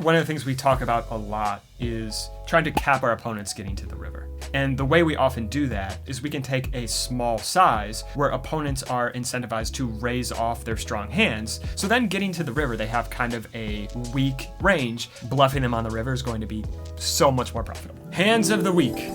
One of the things we talk about a lot is trying to cap our opponents getting to the river. And the way we often do that is we can take a small size where opponents are incentivized to raise off their strong hands. So then getting to the river, they have kind of a weak range. Bluffing them on the river is going to be so much more profitable. Hands of the week.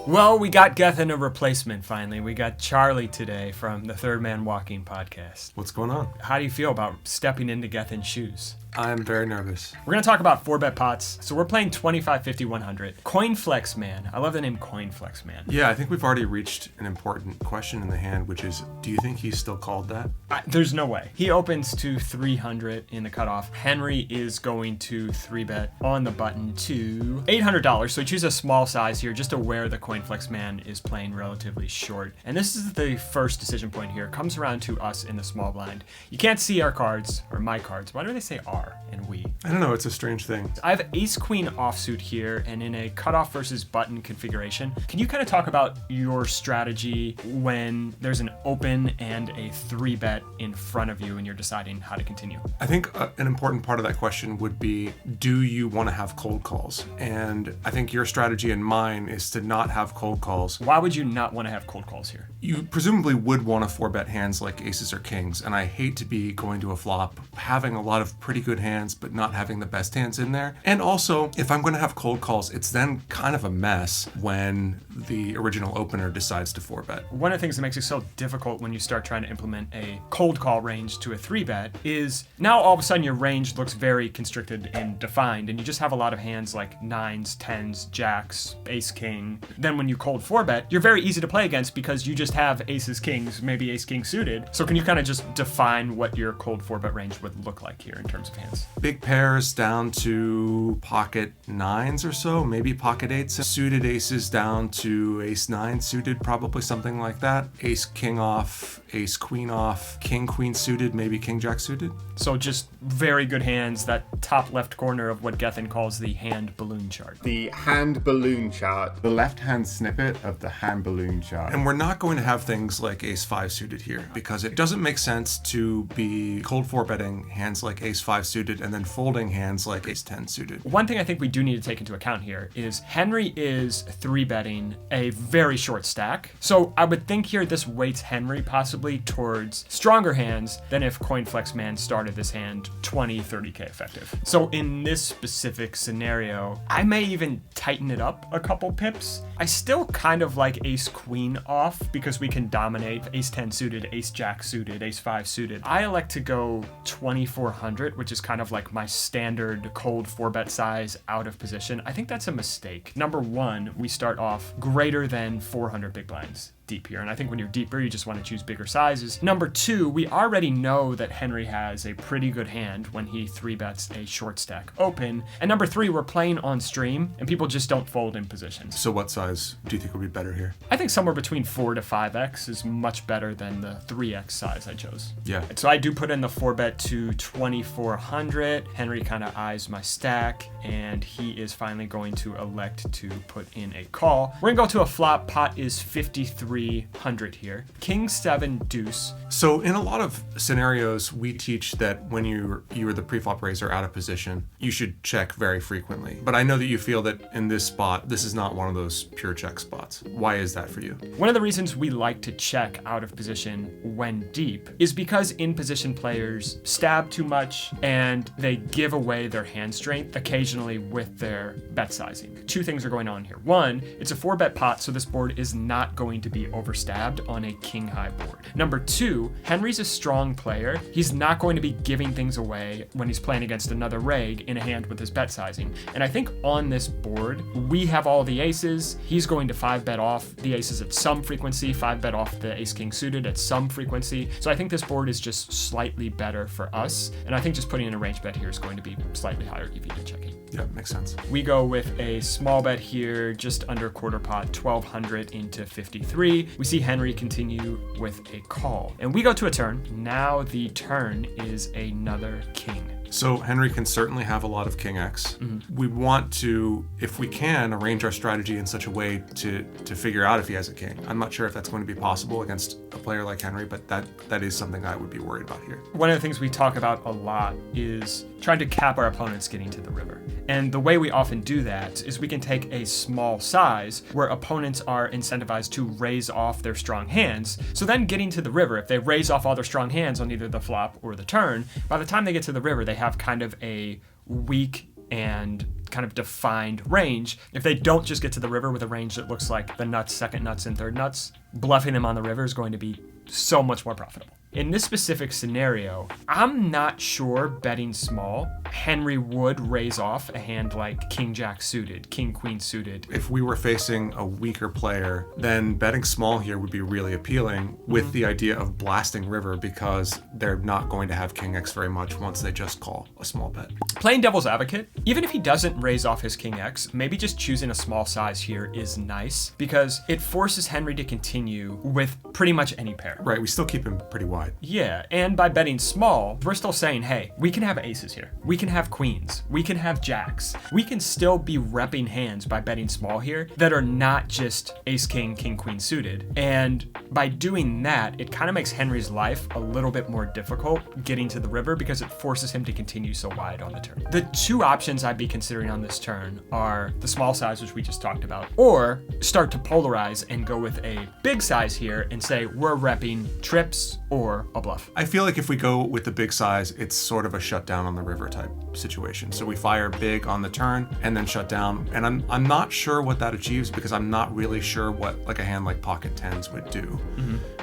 Well, we got Gethen a replacement finally. We got Charlie today from the Third Man Walking podcast. What's going on? How do you feel about stepping into Gethen's shoes? I'm very nervous. We're going to talk about 4-bet pots. So we're playing 25, 50, 100. Coin Flex Man. I love the name Coin Flex Man. Yeah, I think we've already reached an important question in the hand, which is, do you think he's still called that? There's no way. He opens to 300 in the cutoff. Henry is going to 3-bet on the button to $800. So he chooses a small size here, just aware the Coin Flex Man is playing relatively short. And this is the first decision point here. It comes around to us in the small blind. You can't see our cards, or my cards. Why do they say our and we? I don't know. It's a strange thing. I have ace queen offsuit here, and in a cutoff versus button configuration, can you kind of talk about your strategy when there's an open and a 3-bet in front of you and you're deciding how to continue? I think an important part of that question would be, do you want to have cold calls? And I think your strategy and mine is to not have cold calls. Why would you not want to have cold calls here? You presumably would want to 4-bet hands like aces or kings, and I hate to be going to a flop, having a lot of pretty good hands, but not having the best hands in there. And also, if I'm going to have cold calls, it's then kind of a mess when the original opener decides to 4-bet. One of the things that makes it so difficult when you start trying to implement a cold call range to a 3-bet is now all of a sudden your range looks very constricted and defined, and you just have a lot of hands like 9s, 10s, jacks, ace king. Then when you cold 4-bet, you're very easy to play against because you just have aces, kings, maybe ace king suited. So can you kind of just define what your cold 4-bet range would look like here in terms of hands? Big pairs down to pocket 9s or so, maybe pocket 8s. Suited aces down to ace 9 suited, probably something like that. Ace king off, ace queen off, king queen suited, maybe king jack suited. So just very good hands, that top left corner of what Gethen calls the hand balloon chart. The hand balloon chart. The left-hand snippet of the hand balloon chart. And we're not going to have things like ace 5 suited here because it doesn't make sense to be cold 4-betting hands like ace 5 suited and then folding hands like ace 10 suited. One thing I think we do need to take into account here is Henry is 3-betting a very short stack. So I would think here this weights Henry possibly towards stronger hands than if Coin Flex Man started this hand 20, 30k effective. So in this specific scenario, I may even tighten it up a couple pips. I still kind of like ace queen off because we can dominate ace 10 suited, ace jack suited, ace 5 suited. I elect to go 2400, which is kind of like my standard cold 4-bet size out of position. I think that's a mistake. Number one, we start off greater than 400 big blinds deep here. And I think when you're deeper, you just want to choose bigger sizes. Number two, we already know that Henry has a pretty good hand when he 3-bets a short stack open. And number three, we're playing on stream and people just don't fold in positions. So what size do you think would be better here? I think somewhere between 4 to 5x is much better than the 3x size I chose. Yeah. So I do put in the 4-bet to 2400. Henry kind of eyes my stack and he is finally going to elect to put in a call. We're gonna go to a flop. Pot is 5300 here. King 7 deuce. So in a lot of scenarios, we teach that when you're the preflop raiser out of position, you should check very frequently. But I know that you feel that in this spot, this is not one of those pure check spots. Why is that for you? One of the reasons we like to check out of position when deep is because in position players stab too much and they give away their hand strength occasionally with their bet sizing. Two things are going on here. One, it's a 4-bet pot, so this board is not going to be overstabbed on a king high board. Number two, Henry's a strong player. He's not going to be giving things away when he's playing against another reg in a hand with his bet sizing. And I think on this board, we have all the aces. He's going to 5-bet off the aces at some frequency, 5-bet off the ace king suited at some frequency. So I think this board is just slightly better for us. And I think just putting in a range bet here is going to be slightly higher EV than checking. Yeah, makes sense. We go with a small bet here, just under quarter pot, 1200 into 53. We see Henry continue with a call. And we go to a turn. Now the turn is another king. So Henry can certainly have a lot of King X. Mm-hmm. We want to, if we can, arrange our strategy in such a way to figure out if he has a king. I'm not sure if that's going to be possible against a player like Henry, but that is something I would be worried about here. One of the things we talk about a lot is trying to cap our opponents getting to the river. And the way we often do that is we can take a small size where opponents are incentivized to raise off their strong hands. So then getting to the river, if they raise off all their strong hands on either the flop or the turn, by the time they get to the river, they have kind of a weak and kind of defined range. If they don't just get to the river with a range that looks like the nuts, second nuts, and third nuts, bluffing them on the river is going to be so much more profitable. In this specific scenario, I'm not sure betting small, Henry would raise off a hand like King Jack suited, King Queen suited. If we were facing a weaker player, then betting small here would be really appealing with the idea of blasting river because they're not going to have King X very much once they just call a small bet. Playing devil's advocate, even if he doesn't raise off his King X, maybe just choosing a small size here is nice because it forces Henry to continue with pretty much any pair. Right, we still keep him pretty wide. Yeah, and by betting small, we're still saying, hey, we can have aces here. We can have queens. We can have jacks. We can still be repping hands by betting small here that are not just ace, king, king, queen suited. And by doing that, it kind of makes Henry's life a little bit more difficult getting to the river because it forces him to continue so wide on the turn. The two options I'd be considering on this turn are the small size, which we just talked about, or start to polarize and go with a big size here and say we're repping trips or a bluff. I feel like if we go with the big size, it's sort of a shutdown on the river type situation. So we fire big on the turn and then shut down. And I'm not sure what that achieves because I'm not really sure what like a hand like pocket tens would do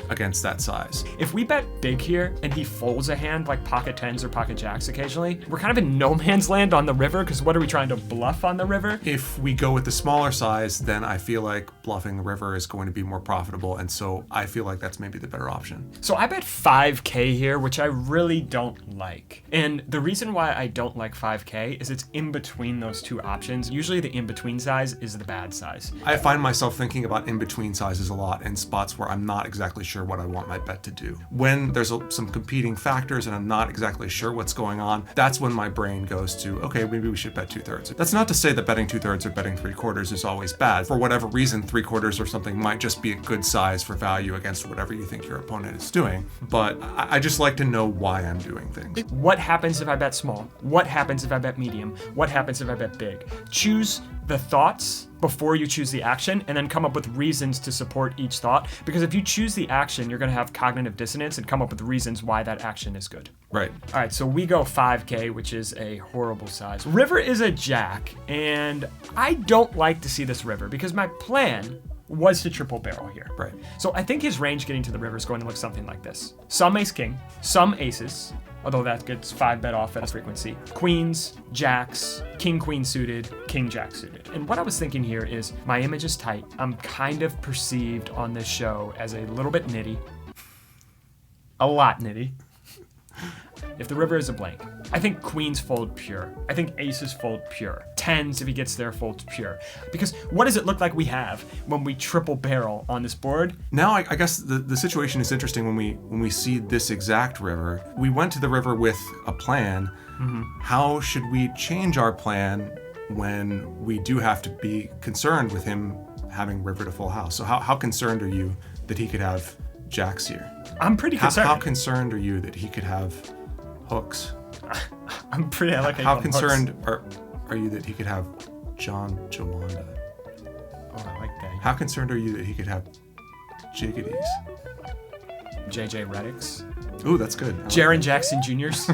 against that size. If we bet big here and he folds a hand like pocket tens or pocket jacks occasionally, we're kind of in no man's land on the river because what are we trying to bluff on the river? If we go with the smaller size, then I feel like bluffing the river is going to be more profitable. And so I feel like that's maybe the better option. So I bet 5K here, which I really don't like. And the reason why I don't like 5K is it's in between those two options. Usually the in-between size is the bad size. I find myself thinking about in-between sizes a lot in spots where I'm not exactly sure what I want my bet to do. When there's some competing factors and I'm not exactly sure what's going on, that's when my brain goes to, okay, maybe we should bet 2/3. That's not to say that betting 2/3 or betting 3/4 is always bad. For whatever reason, 3/4 or something might just be a good size for value against whatever you think your opponent is doing. But I just like to know why I'm doing things. What happens if I bet small? What happens if I bet medium? What happens if I bet big? Choose the thoughts before you choose the action and then come up with reasons to support each thought. Because if you choose the action, you're going to have cognitive dissonance and come up with reasons why that action is good. Right. All right, so we go 5K, which is a horrible size. River is a jack, and I don't like to see this river because my plan was to triple barrel here. Right. So I think his range getting to the river is going to look something like this. Some ace king, some aces, although that gets 5 bet off at a frequency. Queens, jacks, king queen suited, king jack suited. And what I was thinking here is my image is tight. I'm kind of perceived on this show as a little bit nitty. A lot nitty. If the river is a blank, I think queens fold pure. I think aces fold pure. Tens, if he gets there, folds pure. Because what does it look like we have when we triple barrel on this board? Now, I guess the situation is interesting when we see this exact river. We went to the river with a plan. How should we change our plan when we do have to be concerned with him having river to full house? So how concerned are you that he could have jacks here? I'm pretty concerned. How concerned are you that he could have hooks? I'm pretty. I like how concerned are you that he could have John Jawanda? Oh, I like that. How concerned are you that he could have jiggities? JJ Reddicks. Ooh, that's good. Jaron Jackson Jr.'s.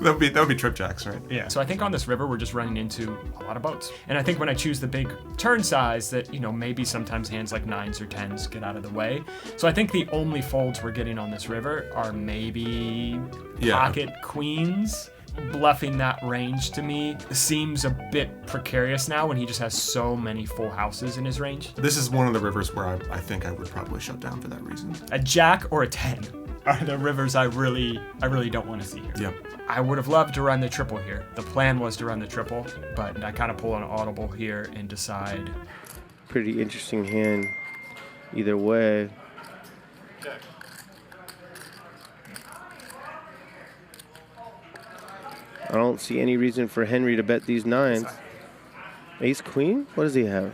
that would be trip jacks, right? Yeah. So I think on this river we're just running into a lot of boats. And I think when I choose the big turn size that, maybe sometimes hands like 9s or 10s get out of the way. So I think the only folds we're getting on this river are maybe pocket queens. Bluffing that range to me seems a bit precarious now when he just has so many full houses in his range. This is one of the rivers where I think I would probably shut down for that reason. A jack or a 10 are the rivers I really don't want to see here. Yep. I would have loved to run the triple here. The plan was to run the triple, but I kind of pull an audible here and decide. Pretty interesting hand either way. I don't see any reason for Henry to bet these 9s. Ace queen? What does he have?